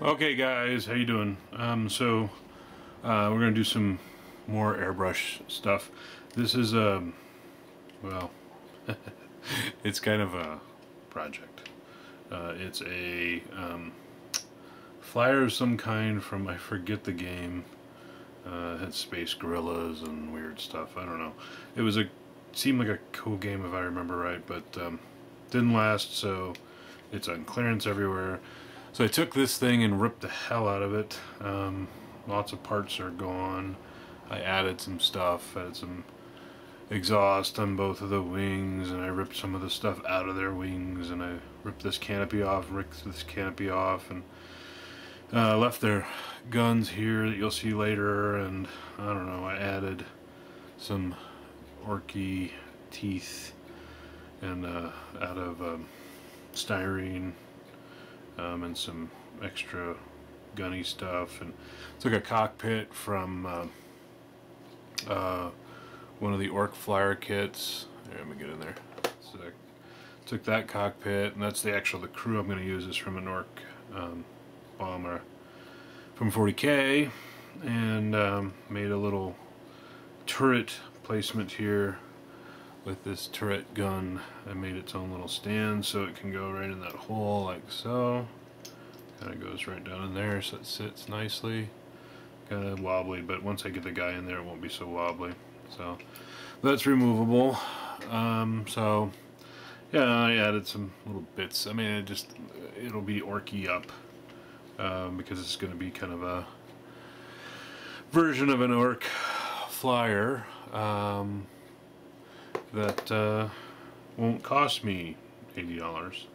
Okay guys, how you doing? We're gonna do some more airbrush stuff. This is well, it's kind of a project. It's a flyer of some kind from, I forget the game. It had space gorillas and weird stuff. I don't know. It seemed like a cool game if I remember right, but didn't last, so it's on clearance everywhere. So I took this thing and ripped the hell out of it. Lots of parts are gone. I added some stuff, added some exhaust on both of the wings, and I ripped some of the stuff out of their wings, and I ripped this canopy off, and left their guns here that you'll see later, and I don't know, I added some orky teeth and out of styrene. And some extra gunny stuff, and took a cockpit from one of the Ork Flyer kits. Here, let me get in there. So I took that cockpit, and that's the crew I'm going to use is from an Ork bomber from 40K, and made a little turret placement here with this turret gun. I made its own little stand so it can go right in that hole like so. Kind of goes right down in there so it sits nicely. Kind of wobbly, but once I get the guy in there it won't be so wobbly. So that's removable. So yeah, I added some little bits. I mean, it'll be orky up because it's going to be kind of a version of an Ork Flyer. That won't cost me $80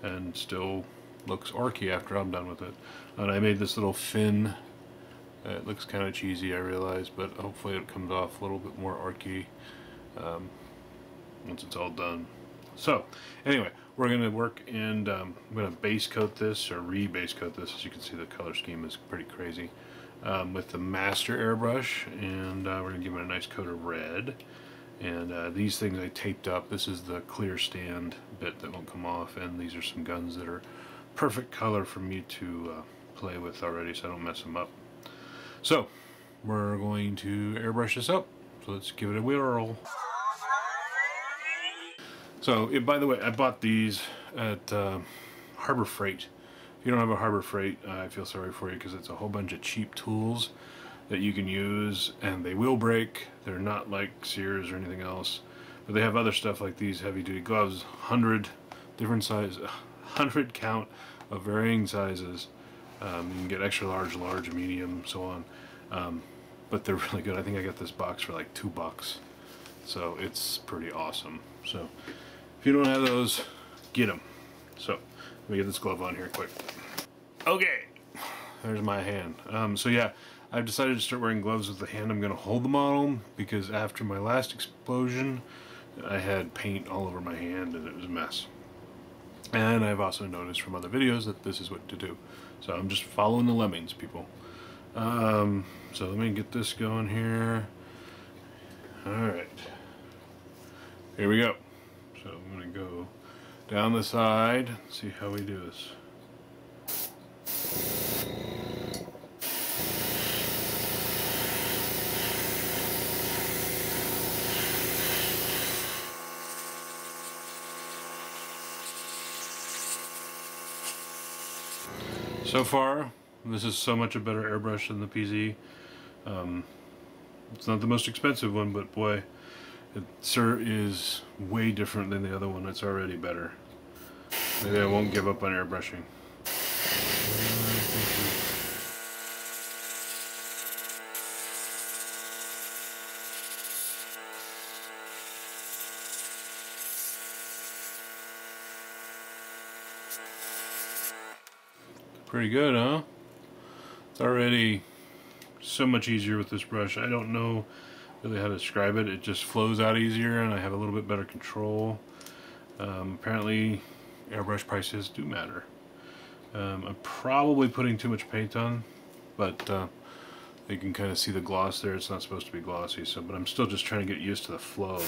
and still looks orky after I'm done with it. And I made this little fin. It looks kind of cheesy, I realize, but hopefully it comes off a little bit more orky once it's all done. So anyway, we're going to work, and I'm going to base coat this, or re-base coat this. As you can see, the color scheme is pretty crazy, with the master airbrush, and we're going to give it a nice coat of red. And these things I taped up. This is the clear stand bit that won't come off, and these are some guns that are perfect color for me to play with already, so I don't mess them up. So we're going to airbrush this up, so let's give it a whirl. So by the way, I bought these at Harbor Freight. If you don't have a Harbor Freight, I feel sorry for you, because it's a whole bunch of cheap tools that you can use, and they will break. They're not like Sears or anything else, but they have other stuff like these heavy-duty gloves, 100 different size, 100 count of varying sizes. You can get extra large, large, medium, so on. But they're really good. I think I got this box for like $2, so it's pretty awesome. So if you don't have those, get them. So let me get this glove on here quick. Okay, there's my hand. So yeah, I've decided to start wearing gloves with the hand I'm going to hold them on, because after my last explosion I had paint all over my hand and it was a mess. And I've also noticed from other videos that this is what to do. So I'm just following the lemmings, people. So let me get this going here. Alright. Here we go. So I'm going to go down the side and see how we do this. So far, this is so much a better airbrush than the PZ. It's not the most expensive one, but boy, it sure is way different than the other one. It's already better. Maybe I won't give up on airbrushing. Pretty good, huh? It's already so much easier with this brush. I don't know really how to describe it. It just flows out easier, and I have a little bit better control. Apparently airbrush prices do matter. I'm probably putting too much paint on, but you can kind of see the gloss there. It's not supposed to be glossy, but I'm still just trying to get used to the flow.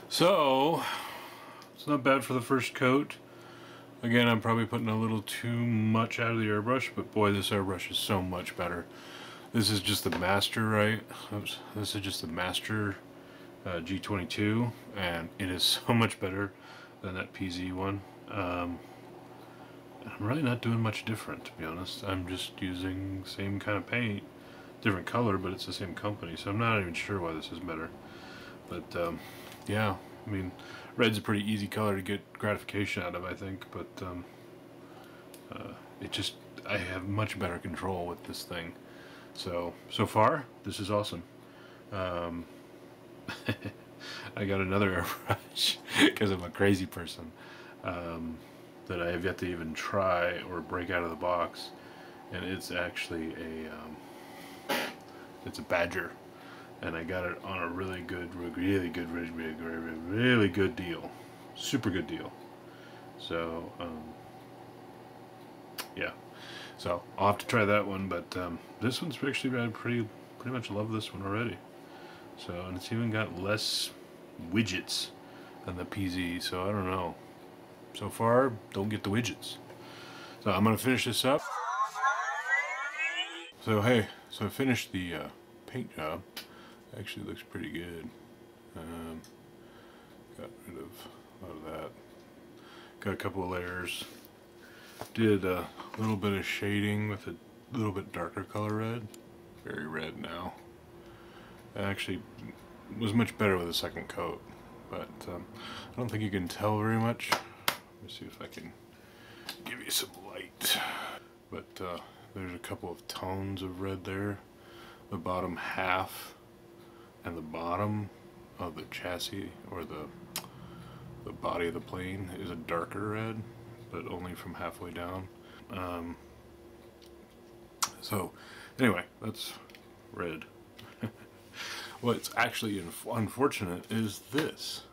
So it's not bad for the first coat. Again, I'm probably putting a little too much out of the airbrush, but boy, this airbrush is so much better. This is just the master, right? Oops. This is just the master G22, and it is so much better than that PZ one. I'm really not doing much different, to be honest. I'm just using the same kind of paint, different color, but it's the same company, so I'm not even sure why this is better. But yeah, I mean, red's a pretty easy color to get gratification out of, I think, but it just, I have much better control with this thing. So far, this is awesome. I got another airbrush because I'm a crazy person that I have yet to even try or break out of the box, and it's actually it's a Badger, and I got it on a really good deal, super good deal. So yeah, so I'll have to try that one, but this one's actually, I pretty much love this one already. So, and it's even got less widgets than the PZ, so I don't know. So far, don't get the widgets. So I'm gonna finish this up. So hey, so I finished the paint job. Actually looks pretty good. Got rid of a lot of that. Got a couple of layers. Did a little bit of shading with a little bit darker color red. Very red now. It actually was much better with a second coat, but I don't think you can tell very much. Let me see if I can give you some light. But there's a couple of tones of red there. The bottom half and the bottom of the chassis, or the body of the plane, is a darker red, but only from halfway down. So anyway, that's red. What's actually unfortunate is this.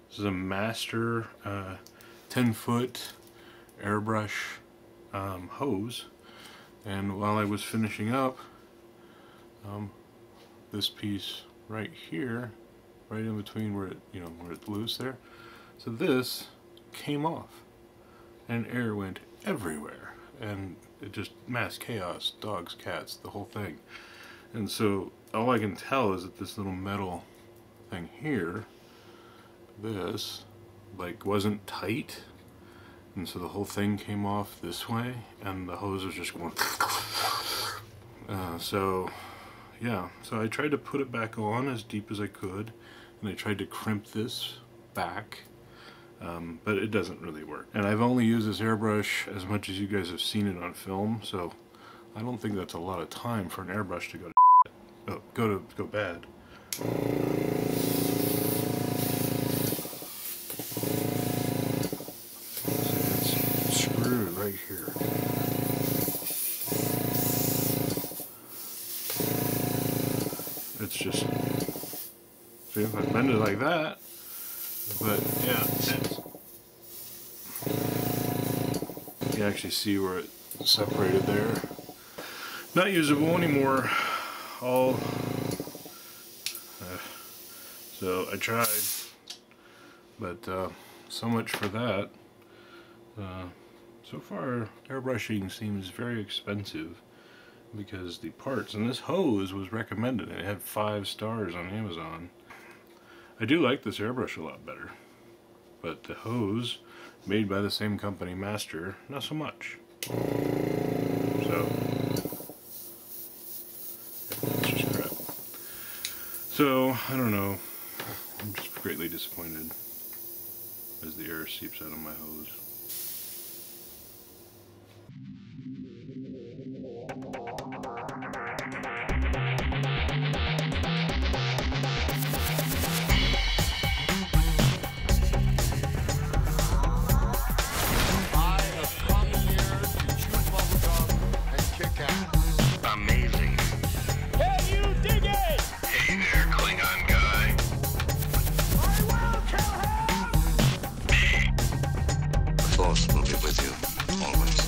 This is a master 10-foot airbrush hose, and while I was finishing up this piece right here, right in between where it, where it's loose there, so this came off, and air went everywhere, and it just mass chaos, dogs, cats, the whole thing. And so all I can tell is that this little metal thing here, this, like, wasn't tight, and so the whole thing came off this way, and the hose was just going so yeah, so I tried to put it back on as deep as I could, and I tried to crimp this back, but it doesn't really work. And I've only used this airbrush as much as you guys have seen it on film, so I don't think that's a lot of time for an airbrush to go bad. So it's screwed right here. It's just, see, if I bend it like that, but yeah, you can actually see where it separated there. Not usable anymore. So I tried, but so much for that. So far, airbrushing seems very expensive, because the parts, and this hose was recommended, and it had 5 stars on Amazon. I do like this airbrush a lot better, but the hose, made by the same company, Master, not so much. So it's just crap. So I don't know, I'm just greatly disappointed as the air seeps out of my hose. Amazing. Can you dig it? Hey there, Klingon guy. I will kill him! The Force will be with you, always.